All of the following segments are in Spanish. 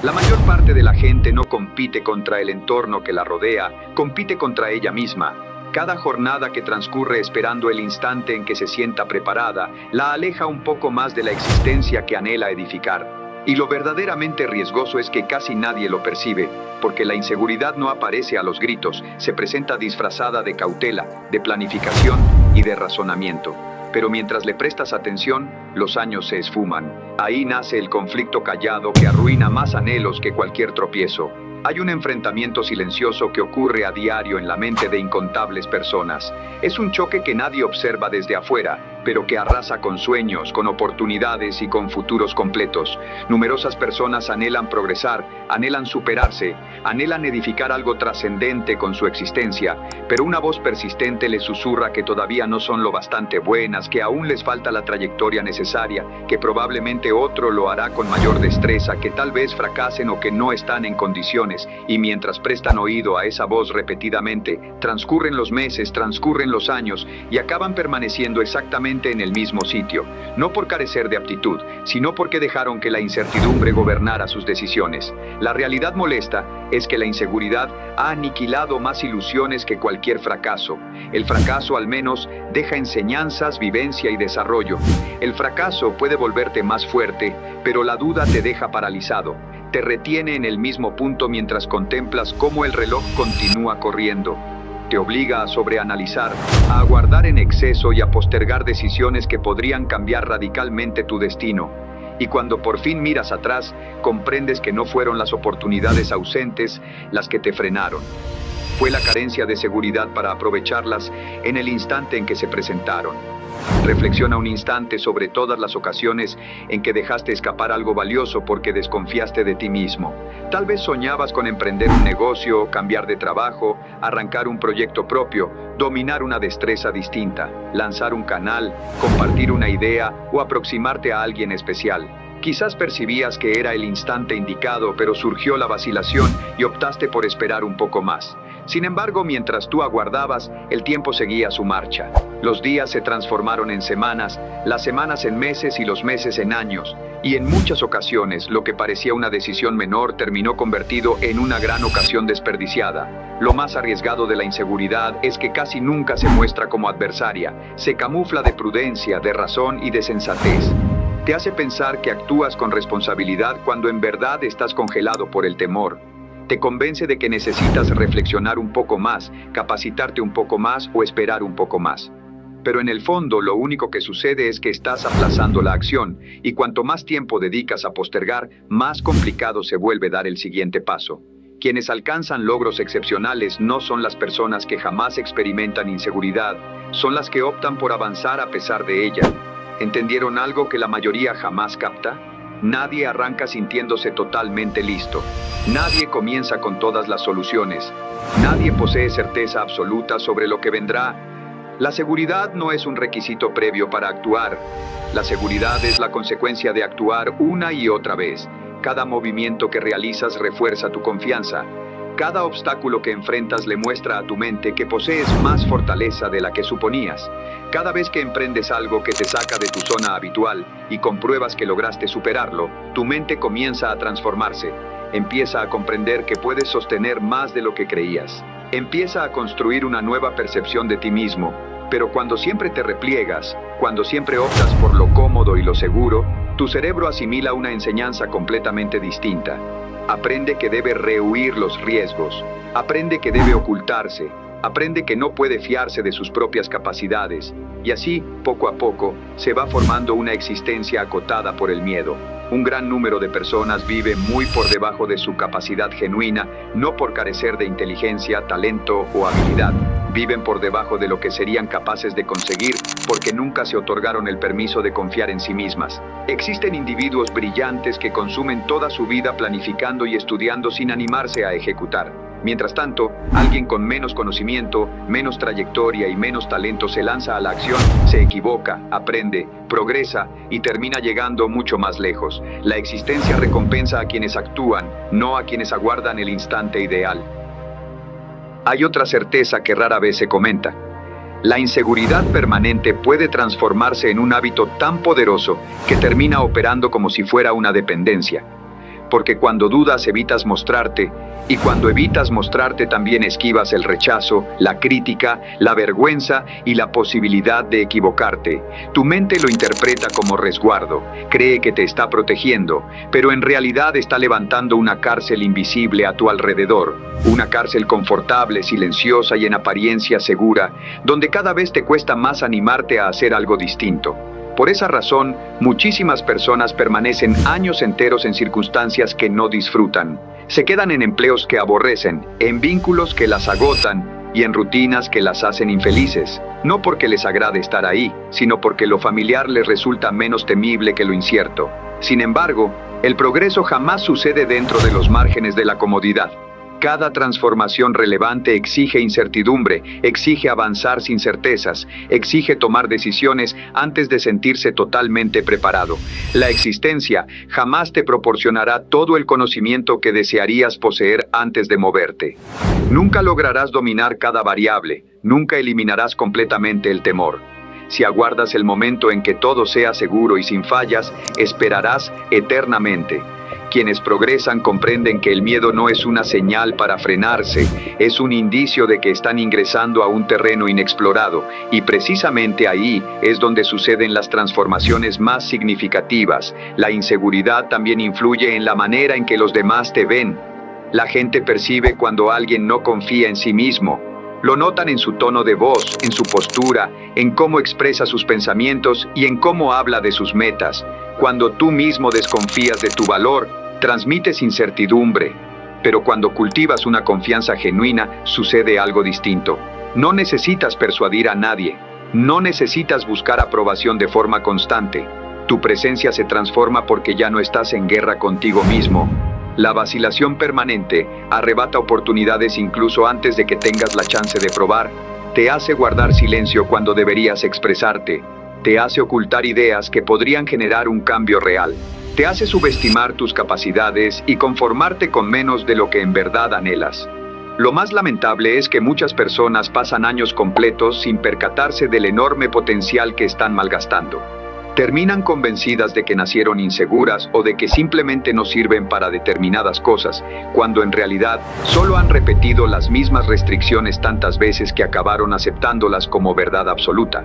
La mayor parte de la gente no compite contra el entorno que la rodea, compite contra ella misma. Cada jornada que transcurre esperando el instante en que se sienta preparada, la aleja un poco más de la existencia que anhela edificar. Y lo verdaderamente riesgoso es que casi nadie lo percibe, porque la inseguridad no aparece a los gritos, se presenta disfrazada de cautela, de planificación y de razonamiento. Pero mientras le prestas atención, los años se esfuman. Ahí nace el conflicto callado que arruina más anhelos que cualquier tropiezo. Hay un enfrentamiento silencioso que ocurre a diario en la mente de incontables personas. Es un choque que nadie observa desde afuera, pero que arrasa con sueños, con oportunidades y con futuros completos. Numerosas personas anhelan progresar, anhelan superarse, anhelan edificar algo trascendente con su existencia, pero una voz persistente les susurra que todavía no son lo bastante buenas, que aún les falta la trayectoria necesaria, que probablemente otro lo hará con mayor destreza, que tal vez fracasen o que no están en condiciones. Y mientras prestan oído a esa voz repetidamente, transcurren los meses, transcurren los años y acaban permaneciendo exactamente en el mismo sitio, no por carecer de aptitud, sino porque dejaron que la incertidumbre gobernara sus decisiones. La realidad molesta es que la inseguridad ha aniquilado más ilusiones que cualquier fracaso. El fracaso al menos deja enseñanzas, vivencia y desarrollo. El fracaso puede volverte más fuerte, pero la duda te deja paralizado. Te retiene en el mismo punto mientras contemplas cómo el reloj continúa corriendo. Te obliga a sobreanalizar, a aguardar en exceso y a postergar decisiones que podrían cambiar radicalmente tu destino. Y cuando por fin miras atrás, comprendes que no fueron las oportunidades ausentes las que te frenaron. Fue la carencia de seguridad para aprovecharlas en el instante en que se presentaron. Reflexiona un instante sobre todas las ocasiones en que dejaste escapar algo valioso porque desconfiaste de ti mismo. Tal vez soñabas con emprender un negocio, cambiar de trabajo, arrancar un proyecto propio, dominar una destreza distinta, lanzar un canal, compartir una idea o aproximarte a alguien especial. Quizás percibías que era el instante indicado, pero surgió la vacilación y optaste por esperar un poco más. Sin embargo, mientras tú aguardabas, el tiempo seguía su marcha. Los días se transformaron en semanas, las semanas en meses y los meses en años. Y en muchas ocasiones, lo que parecía una decisión menor terminó convertido en una gran ocasión desperdiciada. Lo más arriesgado de la inseguridad es que casi nunca se muestra como adversaria. Se camufla de prudencia, de razón y de sensatez. Te hace pensar que actúas con responsabilidad cuando en verdad estás congelado por el temor. Te convence de que necesitas reflexionar un poco más, capacitarte un poco más o esperar un poco más. Pero en el fondo lo único que sucede es que estás aplazando la acción, y cuanto más tiempo dedicas a postergar, más complicado se vuelve dar el siguiente paso. Quienes alcanzan logros excepcionales no son las personas que jamás experimentan inseguridad, son las que optan por avanzar a pesar de ella. ¿Entendieron algo que la mayoría jamás capta? Nadie arranca sintiéndose totalmente listo. Nadie comienza con todas las soluciones. Nadie posee certeza absoluta sobre lo que vendrá. La seguridad no es un requisito previo para actuar. La seguridad es la consecuencia de actuar una y otra vez. Cada movimiento que realizas refuerza tu confianza. Cada obstáculo que enfrentas le muestra a tu mente que posees más fortaleza de la que suponías. Cada vez que emprendes algo que te saca de tu zona habitual y compruebas que lograste superarlo, tu mente comienza a transformarse. Empieza a comprender que puedes sostener más de lo que creías. Empieza a construir una nueva percepción de ti mismo. Pero cuando siempre te repliegas, cuando siempre optas por lo cómodo y lo seguro, tu cerebro asimila una enseñanza completamente distinta. Aprende que debe rehuir los riesgos, aprende que debe ocultarse, aprende que no puede fiarse de sus propias capacidades, y así, poco a poco, se va formando una existencia acotada por el miedo. Un gran número de personas vive muy por debajo de su capacidad genuina, no por carecer de inteligencia, talento o habilidad. Viven por debajo de lo que serían capaces de conseguir porque nunca se otorgaron el permiso de confiar en sí mismas. Existen individuos brillantes que consumen toda su vida planificando y estudiando sin animarse a ejecutar. Mientras tanto, alguien con menos conocimiento, menos trayectoria y menos talento se lanza a la acción, se equivoca, aprende, progresa y termina llegando mucho más lejos. La existencia recompensa a quienes actúan, no a quienes aguardan el instante ideal. Hay otra certeza que rara vez se comenta. La inseguridad permanente puede transformarse en un hábito tan poderoso que termina operando como si fuera una dependencia. porque cuando dudas evitas mostrarte, y cuando evitas mostrarte también esquivas el rechazo, la crítica, la vergüenza y la posibilidad de equivocarte. Tu mente lo interpreta como resguardo, cree que te está protegiendo, pero en realidad está levantando una cárcel invisible a tu alrededor, una cárcel confortable, silenciosa y en apariencia segura, donde cada vez te cuesta más animarte a hacer algo distinto. Por esa razón, muchísimas personas permanecen años enteros en circunstancias que no disfrutan. Se quedan en empleos que aborrecen, en vínculos que las agotan y en rutinas que las hacen infelices. No porque les agrade estar ahí, sino porque lo familiar les resulta menos temible que lo incierto. Sin embargo, el progreso jamás sucede dentro de los márgenes de la comodidad. Cada transformación relevante exige incertidumbre, exige avanzar sin certezas, exige tomar decisiones antes de sentirse totalmente preparado. La existencia jamás te proporcionará todo el conocimiento que desearías poseer antes de moverte. Nunca lograrás dominar cada variable, nunca eliminarás completamente el temor. Si aguardas el momento en que todo sea seguro y sin fallas, esperarás eternamente. Quienes progresan comprenden que el miedo no es una señal para frenarse, es un indicio de que están ingresando a un terreno inexplorado, y precisamente ahí es donde suceden las transformaciones más significativas. La inseguridad también influye en la manera en que los demás te ven. La gente percibe cuando alguien no confía en sí mismo. Lo notan en su tono de voz, en su postura, en cómo expresa sus pensamientos y en cómo habla de sus metas. Cuando tú mismo desconfías de tu valor, transmites incertidumbre. Pero cuando cultivas una confianza genuina, sucede algo distinto. No necesitas persuadir a nadie. No necesitas buscar aprobación de forma constante. Tu presencia se transforma porque ya no estás en guerra contigo mismo. La vacilación permanente arrebata oportunidades incluso antes de que tengas la chance de probar. Te hace guardar silencio cuando deberías expresarte. Te hace ocultar ideas que podrían generar un cambio real. Te hace subestimar tus capacidades y conformarte con menos de lo que en verdad anhelas. Lo más lamentable es que muchas personas pasan años completos sin percatarse del enorme potencial que están malgastando. Terminan convencidas de que nacieron inseguras o de que simplemente no sirven para determinadas cosas, cuando en realidad solo han repetido las mismas restricciones tantas veces que acabaron aceptándolas como verdad absoluta.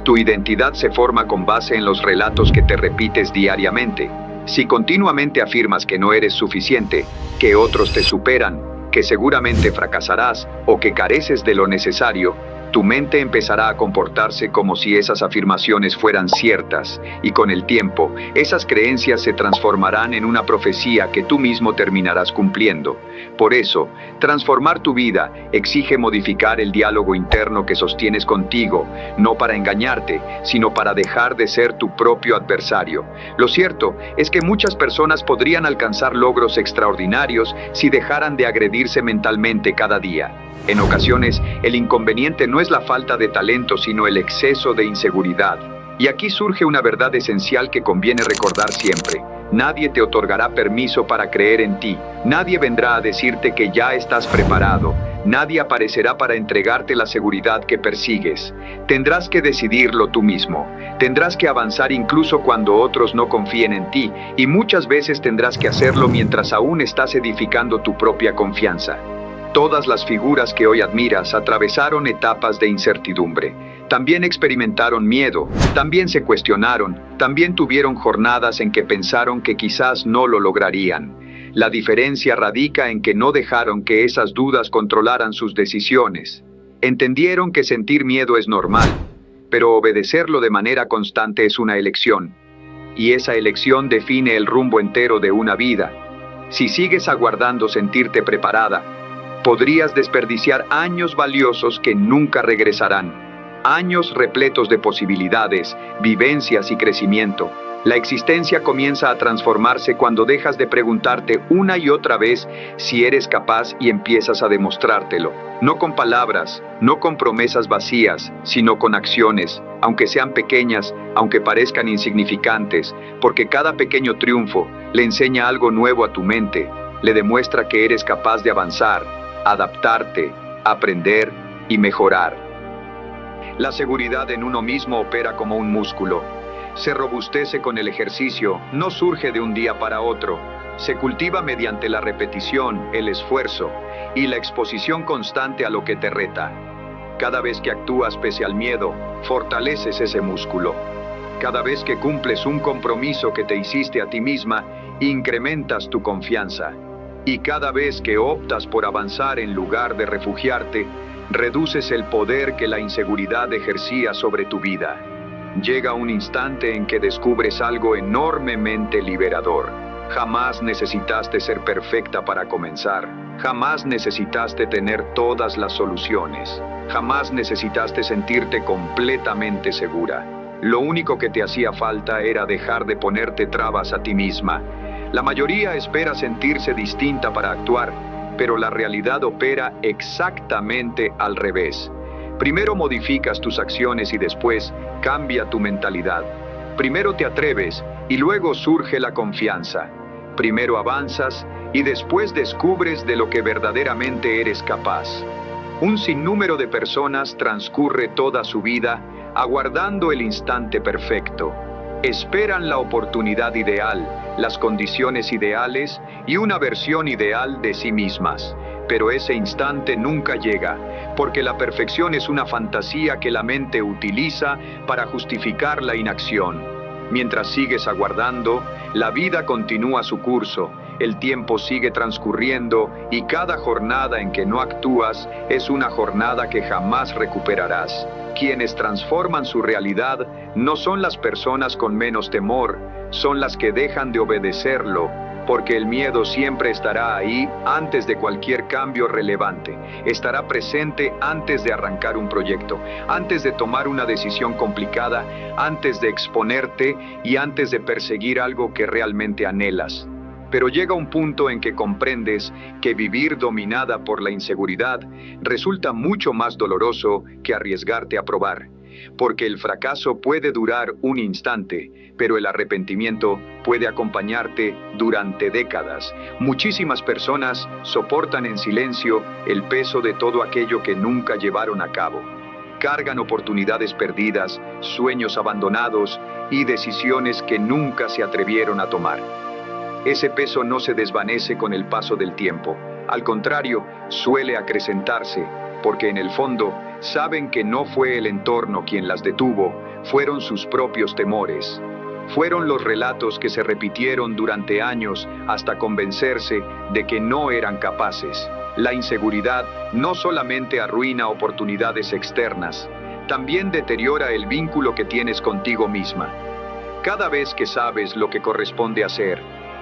Tu identidad se forma con base en los relatos que te repites diariamente. Si continuamente afirmas que no eres suficiente, que otros te superan, que seguramente fracasarás o que careces de lo necesario, tu mente empezará a comportarse como si esas afirmaciones fueran ciertas, y con el tiempo, esas creencias se transformarán en una profecía que tú mismo terminarás cumpliendo. Por eso, transformar tu vida exige modificar el diálogo interno que sostienes contigo, no para engañarte, sino para dejar de ser tu propio adversario. Lo cierto es que muchas personas podrían alcanzar logros extraordinarios si dejaran de agredirse mentalmente cada día. En ocasiones, el inconveniente no es la falta de talento, sino el exceso de inseguridad. Y aquí surge una verdad esencial que conviene recordar siempre. Nadie te otorgará permiso para creer en ti. Nadie vendrá a decirte que ya estás preparado. Nadie aparecerá para entregarte la seguridad que persigues. Tendrás que decidirlo tú mismo. Tendrás que avanzar incluso cuando otros no confíen en ti. Y muchas veces tendrás que hacerlo mientras aún estás edificando tu propia confianza. Todas las figuras que hoy admiras atravesaron etapas de incertidumbre. También experimentaron miedo, también se cuestionaron, también tuvieron jornadas en que pensaron que quizás no lo lograrían. La diferencia radica en que no dejaron que esas dudas controlaran sus decisiones. Entendieron que sentir miedo es normal, pero obedecerlo de manera constante es una elección. Y esa elección define el rumbo entero de una vida. Si sigues aguardando sentirte preparada, podrías desperdiciar años valiosos que nunca regresarán. Años repletos de posibilidades, vivencias y crecimiento. La existencia comienza a transformarse cuando dejas de preguntarte una y otra vez si eres capaz y empiezas a demostrártelo. No con palabras, no con promesas vacías, sino con acciones, aunque sean pequeñas, aunque parezcan insignificantes, porque cada pequeño triunfo le enseña algo nuevo a tu mente, le demuestra que eres capaz de avanzar, adaptarte, aprender y mejorar. La seguridad en uno mismo opera como un músculo. Se robustece con el ejercicio, no surge de un día para otro. Se cultiva mediante la repetición, el esfuerzo y la exposición constante a lo que te reta. Cada vez que actúas pese al miedo, fortaleces ese músculo. Cada vez que cumples un compromiso que te hiciste a ti misma, incrementas tu confianza. Y cada vez que optas por avanzar en lugar de refugiarte, reduces el poder que la inseguridad ejercía sobre tu vida. Llega un instante en que descubres algo enormemente liberador. Jamás necesitaste ser perfecta para comenzar. Jamás necesitaste tener todas las soluciones. Jamás necesitaste sentirte completamente segura. Lo único que te hacía falta era dejar de ponerte trabas a ti misma. La mayoría espera sentirse distinta para actuar, pero la realidad opera exactamente al revés. Primero modificas tus acciones y después cambia tu mentalidad. Primero te atreves y luego surge la confianza. Primero avanzas y después descubres de lo que verdaderamente eres capaz. Un sinnúmero de personas transcurre toda su vida aguardando el instante perfecto. Esperan la oportunidad ideal, las condiciones ideales y una versión ideal de sí mismas. Pero ese instante nunca llega, porque la perfección es una fantasía que la mente utiliza para justificar la inacción. Mientras sigues aguardando, la vida continúa su curso, el tiempo sigue transcurriendo y cada jornada en que no actúas es una jornada que jamás recuperarás. Quienes transforman su realidad no son las personas con menos temor, son las que dejan de obedecerlo, porque el miedo siempre estará ahí antes de cualquier cambio relevante. Estará presente antes de arrancar un proyecto, antes de tomar una decisión complicada, antes de exponerte y antes de perseguir algo que realmente anhelas. Pero llega un punto en que comprendes que vivir dominada por la inseguridad resulta mucho más doloroso que arriesgarte a probar. Porque el fracaso puede durar un instante, pero el arrepentimiento puede acompañarte durante décadas. Muchísimas personas soportan en silencio el peso de todo aquello que nunca llevaron a cabo. Cargan oportunidades perdidas, sueños abandonados y decisiones que nunca se atrevieron a tomar. Ese peso no se desvanece con el paso del tiempo. Al contrario, suele acrecentarse, porque en el fondo saben que no fue el entorno quien las detuvo, fueron sus propios temores. Fueron los relatos que se repitieron durante años hasta convencerse de que no eran capaces. La inseguridad no solamente arruina oportunidades externas, también deteriora el vínculo que tienes contigo misma. Cada vez que sabes lo que corresponde hacer,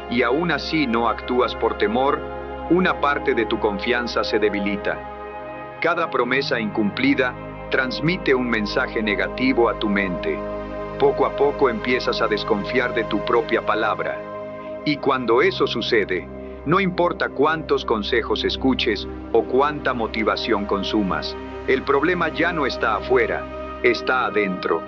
y aún así no actúas por temor, una parte de tu confianza se debilita. Cada promesa incumplida transmite un mensaje negativo a tu mente. Poco a poco empiezas a desconfiar de tu propia palabra. Y cuando eso sucede, no importa cuántos consejos escuches o cuánta motivación consumas, el problema ya no está afuera, está adentro.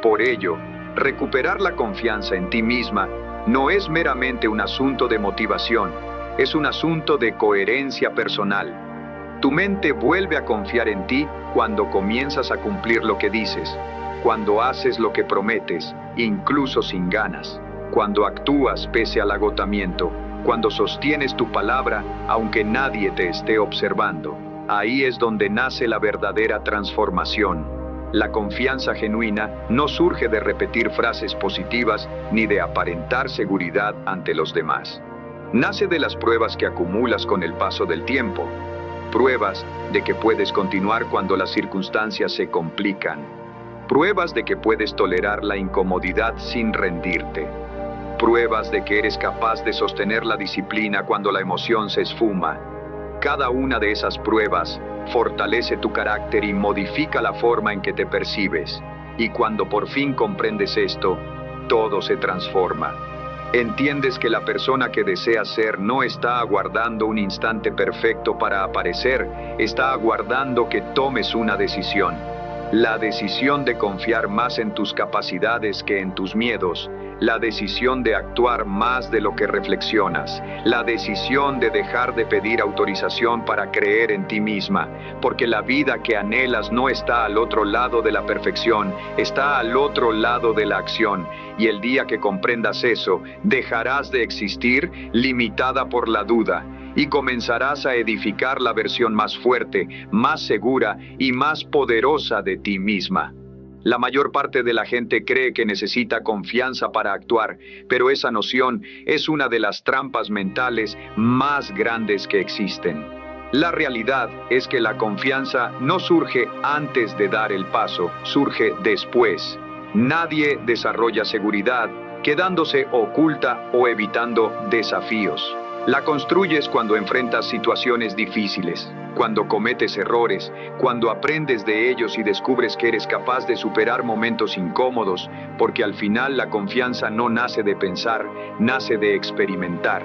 Por ello, recuperar la confianza en ti misma no es meramente un asunto de motivación, es un asunto de coherencia personal. Tu mente vuelve a confiar en ti cuando comienzas a cumplir lo que dices, cuando haces lo que prometes, incluso sin ganas, cuando actúas pese al agotamiento, cuando sostienes tu palabra aunque nadie te esté observando. Ahí es donde nace la verdadera transformación. La confianza genuina no surge de repetir frases positivas ni de aparentar seguridad ante los demás. Nace de las pruebas que acumulas con el paso del tiempo. Pruebas de que puedes continuar cuando las circunstancias se complican. Pruebas de que puedes tolerar la incomodidad sin rendirte. Pruebas de que eres capaz de sostener la disciplina cuando la emoción se esfuma. Cada una de esas pruebas fortalece tu carácter y modifica la forma en que te percibes. Y cuando por fin comprendes esto, todo se transforma. Entiendes que la persona que deseas ser no está aguardando un instante perfecto para aparecer, está aguardando que tomes una decisión. La decisión de confiar más en tus capacidades que en tus miedos, la decisión de actuar más de lo que reflexionas, la decisión de dejar de pedir autorización para creer en ti misma, porque la vida que anhelas no está al otro lado de la perfección, está al otro lado de la acción, y el día que comprendas eso, dejarás de existir limitada por la duda, y comenzarás a edificar la versión más fuerte, más segura y más poderosa de ti misma. La mayor parte de la gente cree que necesita confianza para actuar, pero esa noción es una de las trampas mentales más grandes que existen. La realidad es que la confianza no surge antes de dar el paso, surge después. Nadie desarrolla seguridad quedándose oculta o evitando desafíos. La construyes cuando enfrentas situaciones difíciles, cuando cometes errores, cuando aprendes de ellos y descubres que eres capaz de superar momentos incómodos, porque al final la confianza no nace de pensar, nace de experimentar.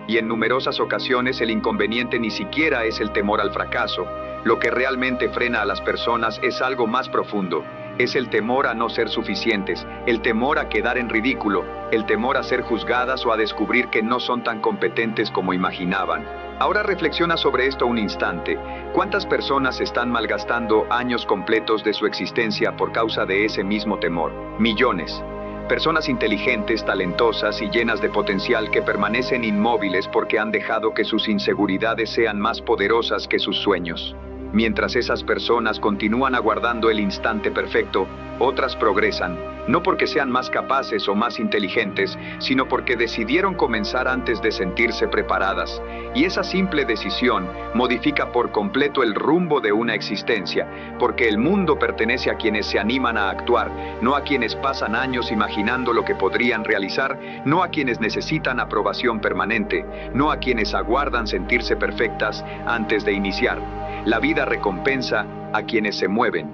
Y en numerosas ocasiones el inconveniente ni siquiera es el temor al fracaso. Lo que realmente frena a las personas es algo más profundo. Es el temor a no ser suficientes, el temor a quedar en ridículo, el temor a ser juzgadas o a descubrir que no son tan competentes como imaginaban. Ahora reflexiona sobre esto un instante. ¿Cuántas personas están malgastando años completos de su existencia por causa de ese mismo temor? Millones. Personas inteligentes, talentosas y llenas de potencial que permanecen inmóviles porque han dejado que sus inseguridades sean más poderosas que sus sueños. Mientras esas personas continúan aguardando el instante perfecto, otras progresan, no porque sean más capaces o más inteligentes, sino porque decidieron comenzar antes de sentirse preparadas. Y esa simple decisión modifica por completo el rumbo de una existencia, porque el mundo pertenece a quienes se animan a actuar, no a quienes pasan años imaginando lo que podrían realizar, no a quienes necesitan aprobación permanente, no a quienes aguardan sentirse perfectas antes de iniciar. La vida recompensa a quienes se mueven.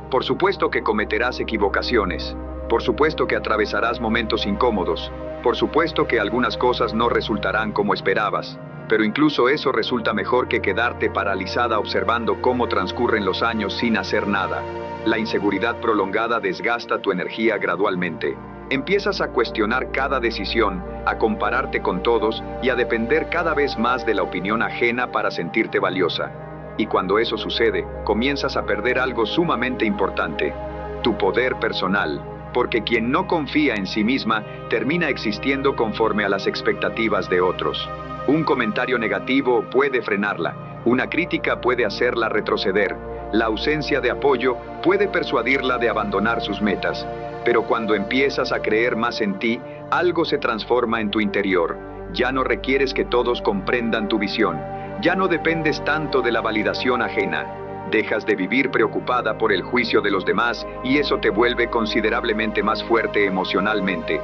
Por supuesto que cometerás equivocaciones. Por supuesto que atravesarás momentos incómodos. Por supuesto que algunas cosas no resultarán como esperabas. Pero incluso eso resulta mejor que quedarte paralizada observando cómo transcurren los años sin hacer nada. La inseguridad prolongada desgasta tu energía gradualmente. Empiezas a cuestionar cada decisión, a compararte con todos y a depender cada vez más de la opinión ajena para sentirte valiosa. Y cuando eso sucede, comienzas a perder algo sumamente importante, tu poder personal, porque quien no confía en sí misma termina existiendo conforme a las expectativas de otros. Un comentario negativo puede frenarla, una crítica puede hacerla retroceder, la ausencia de apoyo puede persuadirla de abandonar sus metas, pero cuando empiezas a creer más en ti, algo se transforma en tu interior. Ya no requieres que todos comprendan tu visión. Ya no dependes tanto de la validación ajena. Dejas de vivir preocupada por el juicio de los demás y eso te vuelve considerablemente más fuerte emocionalmente.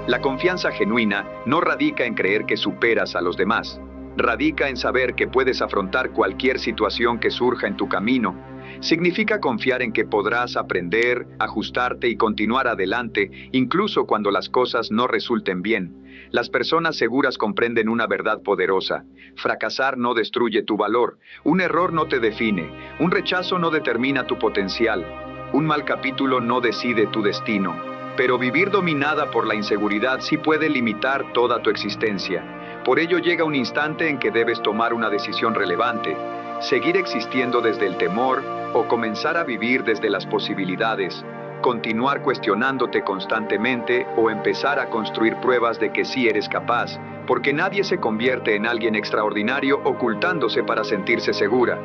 La confianza genuina no radica en creer que superas a los demás. Radica en saber que puedes afrontar cualquier situación que surja en tu camino. Significa confiar en que podrás aprender, ajustarte y continuar adelante, incluso cuando las cosas no resulten bien. Las personas seguras comprenden una verdad poderosa. Fracasar no destruye tu valor. Un error no te define. Un rechazo no determina tu potencial. Un mal capítulo no decide tu destino. Pero vivir dominada por la inseguridad sí puede limitar toda tu existencia. Por ello llega un instante en que debes tomar una decisión relevante. Seguir existiendo desde el temor o comenzar a vivir desde las posibilidades. Continuar cuestionándote constantemente o empezar a construir pruebas de que sí eres capaz, porque nadie se convierte en alguien extraordinario ocultándose para sentirse segura.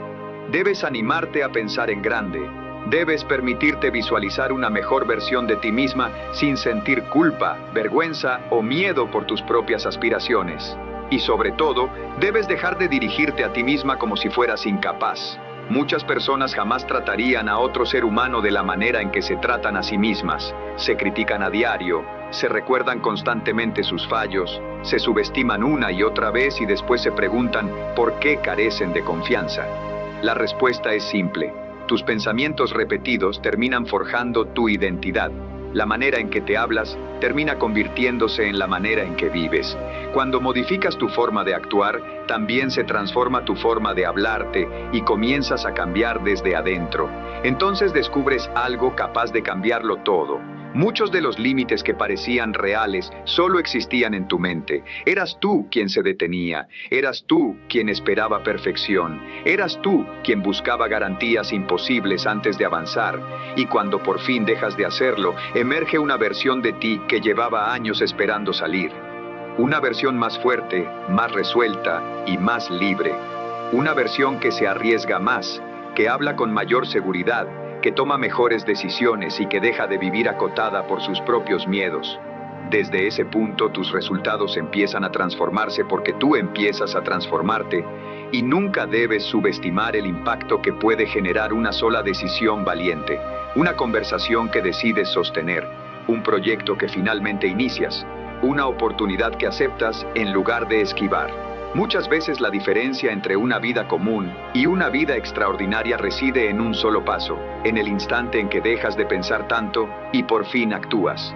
Debes animarte a pensar en grande. Debes permitirte visualizar una mejor versión de ti misma sin sentir culpa, vergüenza o miedo por tus propias aspiraciones. Y sobre todo, debes dejar de dirigirte a ti misma como si fueras incapaz. Muchas personas jamás tratarían a otro ser humano de la manera en que se tratan a sí mismas. Se critican a diario, se recuerdan constantemente sus fallos, se subestiman una y otra vez y después se preguntan por qué carecen de confianza. La respuesta es simple. Tus pensamientos repetidos terminan forjando tu identidad. La manera en que te hablas termina convirtiéndose en la manera en que vives. Cuando modificas tu forma de actuar, también se transforma tu forma de hablarte y comienzas a cambiar desde adentro. Entonces descubres algo capaz de cambiarlo todo. Muchos de los límites que parecían reales solo existían en tu mente. Eras tú quien se detenía, eras tú quien esperaba perfección, eras tú quien buscaba garantías imposibles antes de avanzar. Y cuando por fin dejas de hacerlo, emerge una versión de ti que llevaba años esperando salir. Una versión más fuerte, más resuelta y más libre. Una versión que se arriesga más, que habla con mayor seguridad, que toma mejores decisiones y que deja de vivir acotada por sus propios miedos. Desde ese punto tus resultados empiezan a transformarse porque tú empiezas a transformarte y nunca debes subestimar el impacto que puede generar una sola decisión valiente, una conversación que decides sostener, un proyecto que finalmente inicias, una oportunidad que aceptas en lugar de esquivar. Muchas veces la diferencia entre una vida común y una vida extraordinaria reside en un solo paso, en el instante en que dejas de pensar tanto y por fin actúas.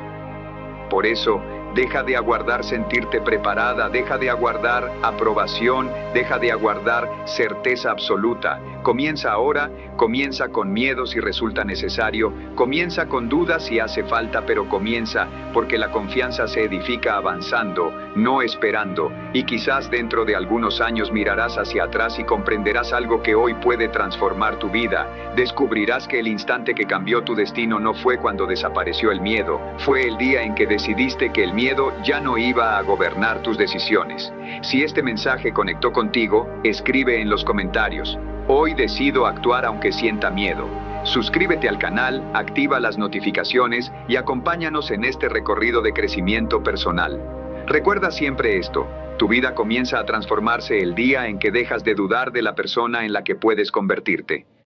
Por eso, deja de aguardar sentirte preparada, deja de aguardar aprobación, deja de aguardar certeza absoluta. Comienza ahora, comienza con miedo si resulta necesario, comienza con dudas si hace falta, pero comienza porque la confianza se edifica avanzando, no esperando, y quizás dentro de algunos años mirarás hacia atrás y comprenderás algo que hoy puede transformar tu vida. Descubrirás que el instante que cambió tu destino no fue cuando desapareció el miedo, fue el día en que decidiste que el miedo ya no iba a gobernar tus decisiones. Si este mensaje conectó contigo, escribe en los comentarios: hoy decido actuar aunque sienta miedo. Suscríbete al canal, activa las notificaciones y acompáñanos en este recorrido de crecimiento personal. Recuerda siempre esto: tu vida comienza a transformarse el día en que dejas de dudar de la persona en la que puedes convertirte.